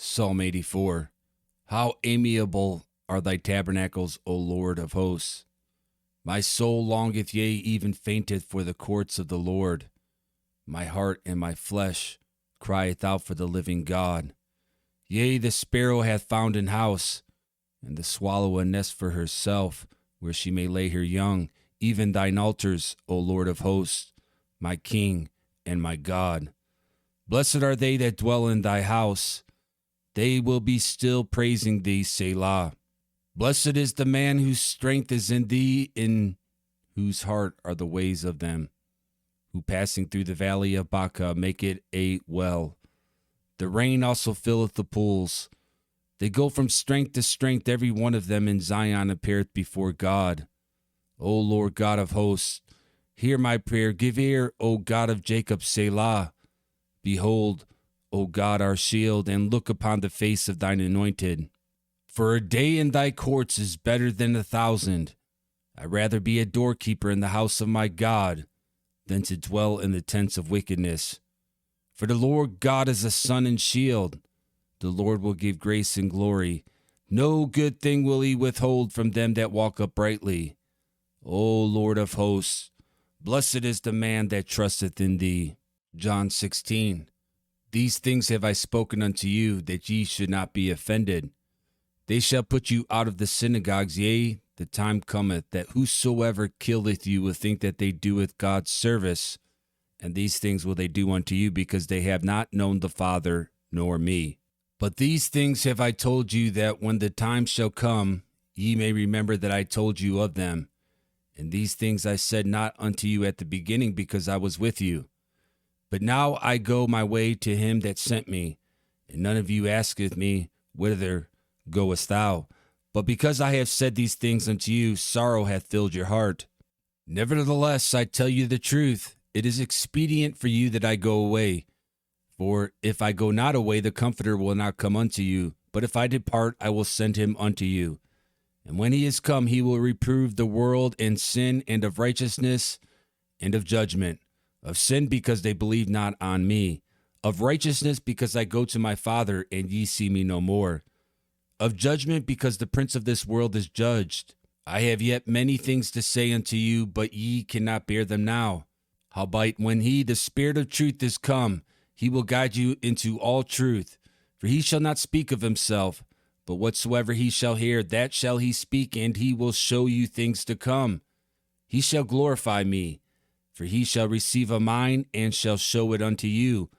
Psalm 84. How amiable are thy tabernacles, O Lord of hosts! My soul longeth, yea, even fainteth for the courts of the Lord. My heart and my flesh crieth out for the living God. Yea, the sparrow hath found an house, and the swallow a nest for herself, where she may lay her young, even thine altars, O Lord of hosts, my King and my God. Blessed are they that dwell in thy house. They will be still praising thee, Selah. Blessed is the man whose strength is in thee, in whose heart are the ways of them, who passing through the valley of Baca make it a well. The rain also filleth the pools. They go from strength to strength, every one of them in Zion appeareth before God. O Lord God of hosts, hear my prayer. Give ear, O God of Jacob, Selah. Behold, O God, our shield, and look upon the face of thine anointed. For a day in thy courts is better than 1,000. I'd rather be a doorkeeper in the house of my God than to dwell in the tents of wickedness. For the Lord God is a sun and shield. The Lord will give grace and glory. No good thing will he withhold from them that walk uprightly. O Lord of hosts, blessed is the man that trusteth in thee. John 16. These things have I spoken unto you, that ye should not be offended. They shall put you out of the synagogues, yea, the time cometh, that whosoever killeth you will think that they doeth God's service. And these things will they do unto you, because they have not known the Father nor me. But these things have I told you, that when the time shall come, ye may remember that I told you of them. And these things I said not unto you at the beginning, because I was with you. But now I go my way to him that sent me, and none of you asketh me, Whither goest thou? But because I have said these things unto you, sorrow hath filled your heart. Nevertheless, I tell you the truth, it is expedient for you that I go away. For if I go not away, the Comforter will not come unto you. But if I depart, I will send him unto you. And when he is come, he will reprove the world in sin, and of righteousness, and of judgment. Of sin, because they believe not on me. Of righteousness, because I go to my Father, and ye see me no more. Of judgment, because the prince of this world is judged. I have yet many things to say unto you, but ye cannot bear them now. Howbeit, when he, the Spirit of truth, is come, he will guide you into all truth. For he shall not speak of himself, but whatsoever he shall hear, that shall he speak, and he will show you things to come. He shall glorify me, for he shall receive of mine, and shall show it unto you.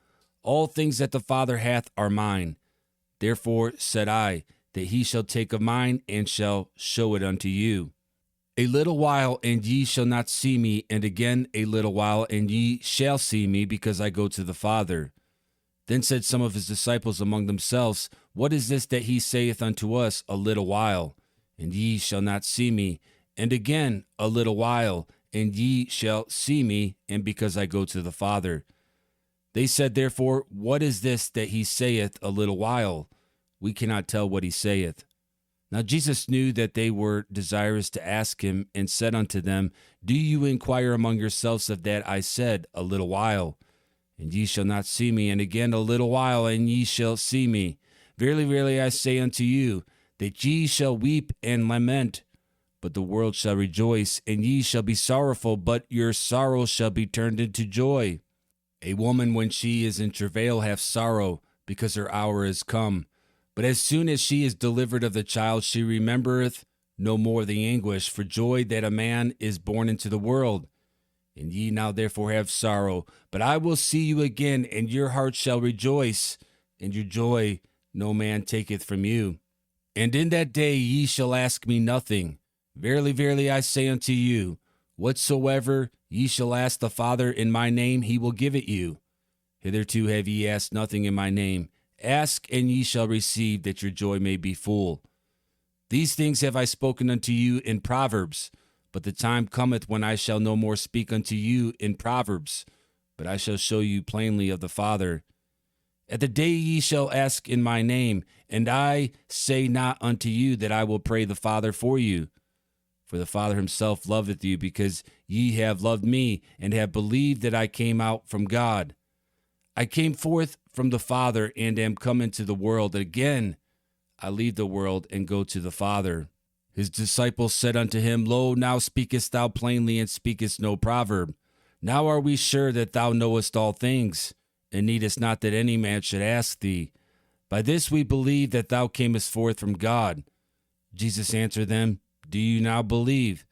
All things that the Father hath are mine. Therefore said I, that he shall take of mine, and shall show it unto you. A little while, and ye shall not see me, and again a little while, and ye shall see me, because I go to the Father. Then said some of his disciples among themselves, What is this that he saith unto us, a little while, and ye shall not see me, and again a little while, and ye shall see me, and because I go to the Father? They said therefore, What is this that he saith, a little while? We cannot tell what he saith. Now Jesus knew that they were desirous to ask him, and said unto them, Do you inquire among yourselves of that I said, a little while, and ye shall not see me, and again a little while, and ye shall see me? Verily, verily, I say unto you, that ye shall weep and lament, but the world shall rejoice, and ye shall be sorrowful, but your sorrow shall be turned into joy. A woman, when she is in travail, hath sorrow, because her hour is come. But as soon as she is delivered of the child, she remembereth no more the anguish for joy that a man is born into the world. And ye now therefore have sorrow, but I will see you again, and your heart shall rejoice, and your joy no man taketh from you. And in that day ye shall ask me nothing. Verily, verily, I say unto you, whatsoever ye shall ask the Father in my name, he will give it you. Hitherto have ye asked nothing in my name. Ask, and ye shall receive, that your joy may be full. These things have I spoken unto you in Proverbs, but the time cometh when I shall no more speak unto you in Proverbs, but I shall show you plainly of the Father. At the day ye shall ask in my name, and I say not unto you that I will pray the Father for you. For the Father himself loveth you, because ye have loved me, and have believed that I came out from God. I came forth from the Father and am come into the world. Again, I leave the world and go to the Father. His disciples said unto him, Lo, now speakest thou plainly, and speakest no proverb. Now are we sure that thou knowest all things, and needest not that any man should ask thee. By this we believe that thou camest forth from God. Jesus answered them, Do you now believe?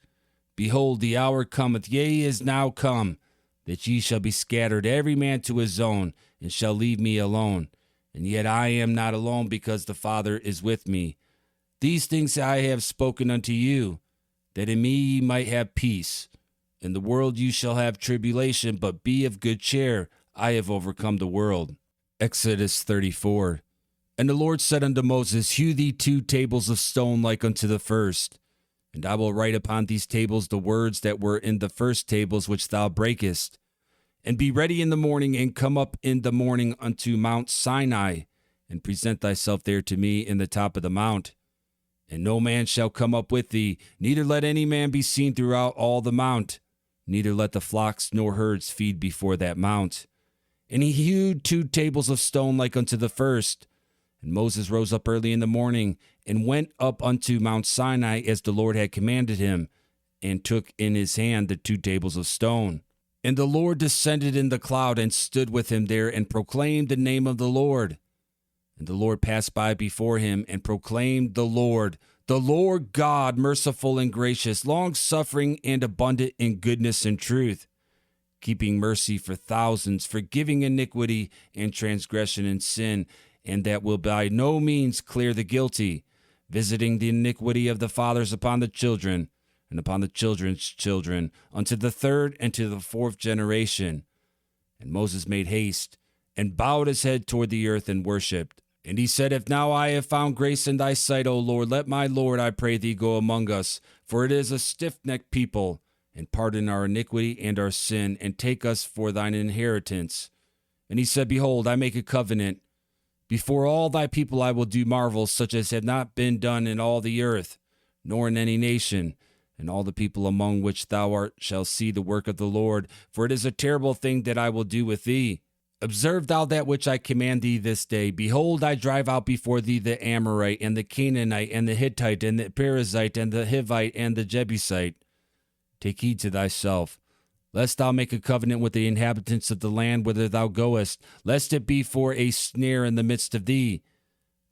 Behold, the hour cometh, yea, is now come, that ye shall be scattered every man to his own, and shall leave me alone. And yet I am not alone, because the Father is with me. These things I have spoken unto you, that in me ye might have peace. In the world you shall have tribulation, but be of good cheer. I have overcome the world. Exodus 34. And the Lord said unto Moses, Hew thee 2 tables of stone like unto the first. And I will write upon these tables the words that were in the first tables which thou breakest. And be ready in the morning, and come up in the morning unto Mount Sinai, and present thyself there to me in the top of the mount. And no man shall come up with thee, neither let any man be seen throughout all the mount, neither let the flocks nor herds feed before that mount. And he hewed 2 tables of stone like unto the first. And Moses rose up early in the morning, and went up unto Mount Sinai as the Lord had commanded him, and took in his hand the 2 tables of stone. And the Lord descended in the cloud, and stood with him there, and proclaimed the name of the Lord. And the Lord passed by before him, and proclaimed the Lord God, merciful and gracious, long-suffering and abundant in goodness and truth, keeping mercy for thousands, forgiving iniquity and transgression and sin, and that will by no means clear the guilty, visiting the iniquity of the fathers upon the children, and upon the children's children, unto the 3rd and to the 4th generation. And Moses made haste, and bowed his head toward the earth, and worshipped. And he said, If now I have found grace in thy sight, O Lord, let my Lord, I pray thee, go among us, for it is a stiff-necked people, and pardon our iniquity and our sin, and take us for thine inheritance. And he said, Behold, I make a covenant. Before all thy people I will do marvels such as have not been done in all the earth, nor in any nation. And all the people among which thou art shall see the work of the Lord, for it is a terrible thing that I will do with thee. Observe thou that which I command thee this day. Behold, I drive out before thee the Amorite, and the Canaanite, and the Hittite, and the Perizzite, and the Hivite, and the Jebusite. Take heed to thyself, lest thou make a covenant with the inhabitants of the land whither thou goest, lest it be for a snare in the midst of thee.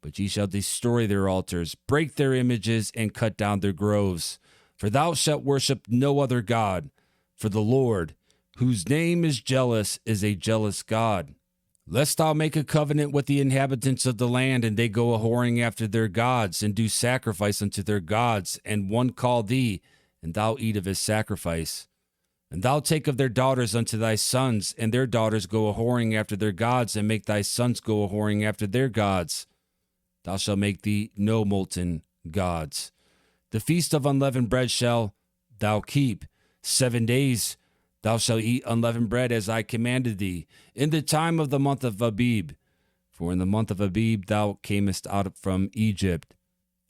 But ye shall destroy their altars, break their images, and cut down their groves. For thou shalt worship no other God, for the Lord, whose name is jealous, is a jealous God. Lest thou make a covenant with the inhabitants of the land, and they go a-whoring after their gods, and do sacrifice unto their gods, and one call thee, and thou eat of his sacrifice. And thou take of their daughters unto thy sons, and their daughters go a-whoring after their gods, and make thy sons go a-whoring after their gods. Thou shalt make thee no molten gods. The feast of unleavened bread shall thou keep. 7 days thou shalt eat unleavened bread as I commanded thee, in the time of the month of Abib. For in the month of Abib thou camest out from Egypt.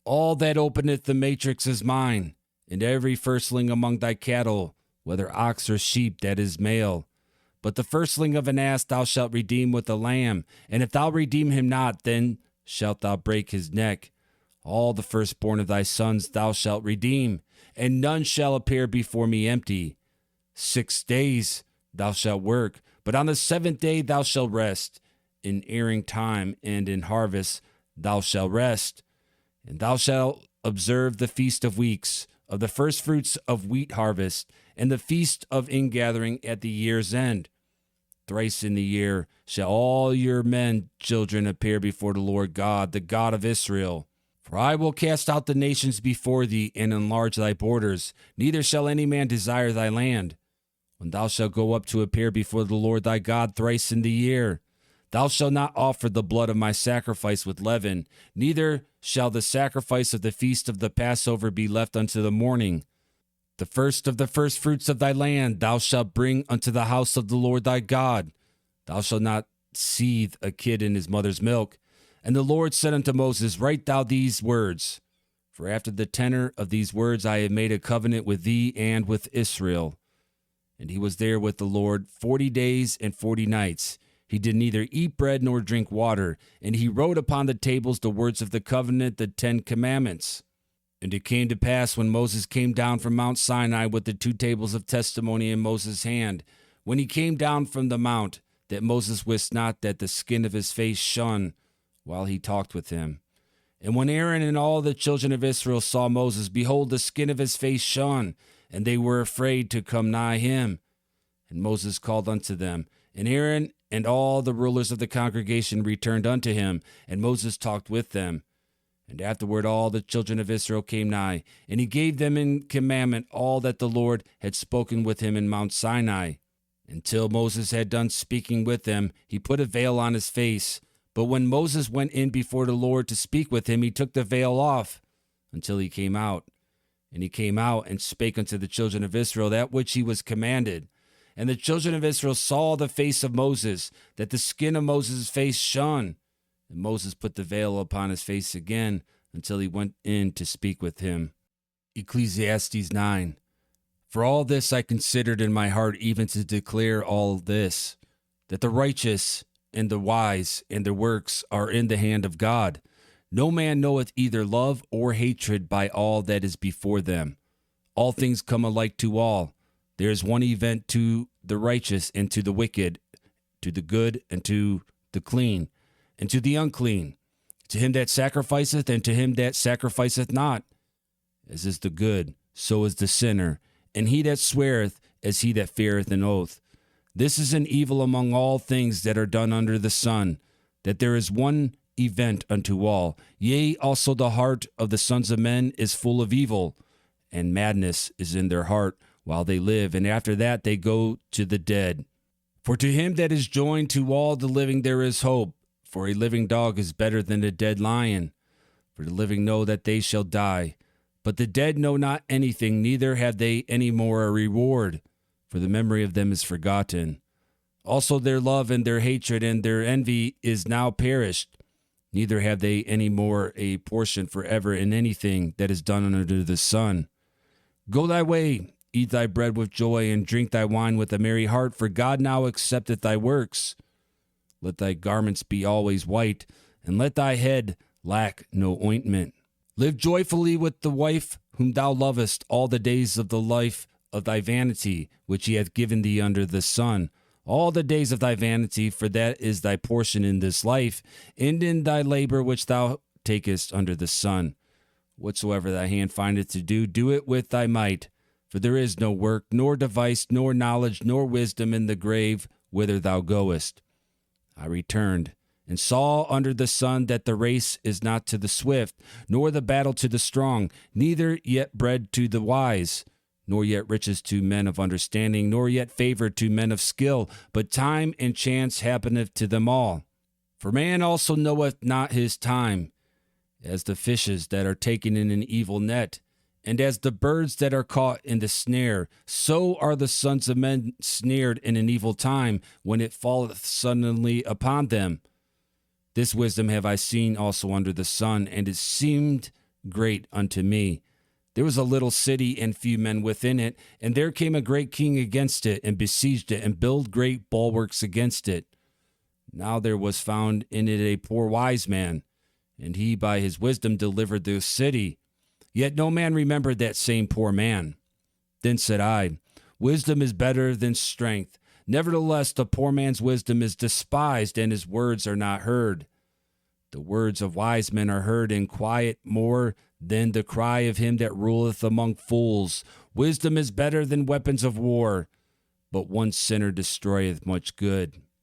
All that openeth the matrix is mine, and every firstling among thy cattle, whether ox or sheep, that is male. But the firstling of an ass thou shalt redeem with a lamb, and if thou redeem him not, then shalt thou break his neck. All the firstborn of thy sons thou shalt redeem, and none shall appear before me empty. 6 days thou shalt work, but on the 7th day thou shalt rest. In airing time and in harvest thou shalt rest. And thou shalt observe the feast of weeks, of the firstfruits of wheat harvest, and the feast of ingathering at the year's end. Thrice in the year shall all your men children appear before the Lord God, the God of Israel. For I will cast out the nations before thee, and enlarge thy borders, neither shall any man desire thy land. When thou shalt go up to appear before the Lord thy God thrice in the year, thou shalt not offer the blood of my sacrifice with leaven, neither shall the sacrifice of the feast of the Passover be left unto the morning. The first of the firstfruits of thy land thou shalt bring unto the house of the Lord thy God. Thou shalt not seethe a kid in his mother's milk. And the Lord said unto Moses, Write thou these words, for after the tenor of these words I have made a covenant with thee and with Israel. And he was there with the Lord 40 days and 40 nights. He did neither eat bread nor drink water, and he wrote upon the tables the words of the covenant, the 10 commandments. And it came to pass when Moses came down from Mount Sinai with the 2 tables of testimony in Moses' hand, when he came down from the mount, that Moses wist not that the skin of his face shone while he talked with him. And when Aaron and all the children of Israel saw Moses, behold, the skin of his face shone, and they were afraid to come nigh him. And Moses called unto them, and Aaron and all the rulers of the congregation returned unto him, and Moses talked with them. And afterward all the children of Israel came nigh, and he gave them in commandment all that the Lord had spoken with him in Mount Sinai. Until Moses had done speaking with them, he put a veil on his face. But when Moses went in before the Lord to speak with him, he took the veil off until he came out. And he came out and spake unto the children of Israel that which he was commanded. And the children of Israel saw the face of Moses, that the skin of Moses' face shone. And Moses put the veil upon his face again until he went in to speak with him. Ecclesiastes 9. For all this I considered in my heart, even to declare all this, that the righteous and the wise and their works are in the hand of God. No man knoweth either love or hatred by all that is before them. All things come alike to all. There is one event to the righteous and to the wicked, to the good and to the clean, and to the unclean, to him that sacrificeth and to him that sacrificeth not. As is the good, so is the sinner, and he that sweareth as he that feareth an oath. This is an evil among all things that are done under the sun, that there is one event unto all. Yea, also the heart of the sons of men is full of evil, and madness is in their heart while they live, and after that they go to the dead. For to him that is joined to all the living there is hope, for a living dog is better than a dead lion. For the living know that they shall die, but the dead know not anything, neither have they any more a reward, for the memory of them is forgotten. Also their love and their hatred and their envy is now perished, neither have they any more a portion forever in anything that is done under the sun. Go thy way, eat thy bread with joy, and drink thy wine with a merry heart, for God now accepteth thy works. Let thy garments be always white, and let thy head lack no ointment. Live joyfully with the wife whom thou lovest all the days of the life of thy vanity, which he hath given thee under the sun. All the days of thy vanity, for that is thy portion in this life, and in thy labor which thou takest under the sun. Whatsoever thy hand findeth to do, do it with thy might. For there is no work, nor device, nor knowledge, nor wisdom in the grave whither thou goest. I returned, and saw under the sun that the race is not to the swift, nor the battle to the strong, neither yet bread to the wise, nor yet riches to men of understanding, nor yet favor to men of skill, but time and chance happeneth to them all. For man also knoweth not his time, as the fishes that are taken in an evil net, and as the birds that are caught in the snare, so are the sons of men snared in an evil time, when it falleth suddenly upon them. This wisdom have I seen also under the sun, and it seemed great unto me. There was a little city and few men within it, and there came a great king against it, and besieged it, and built great bulwarks against it. Now there was found in it a poor wise man, and he by his wisdom delivered the city. Yet no man remembered that same poor man. Then said I, Wisdom is better than strength. Nevertheless, the poor man's wisdom is despised, and his words are not heard. The words of wise men are heard in quiet more than the cry of him that ruleth among fools. Wisdom is better than weapons of war, but one sinner destroyeth much good.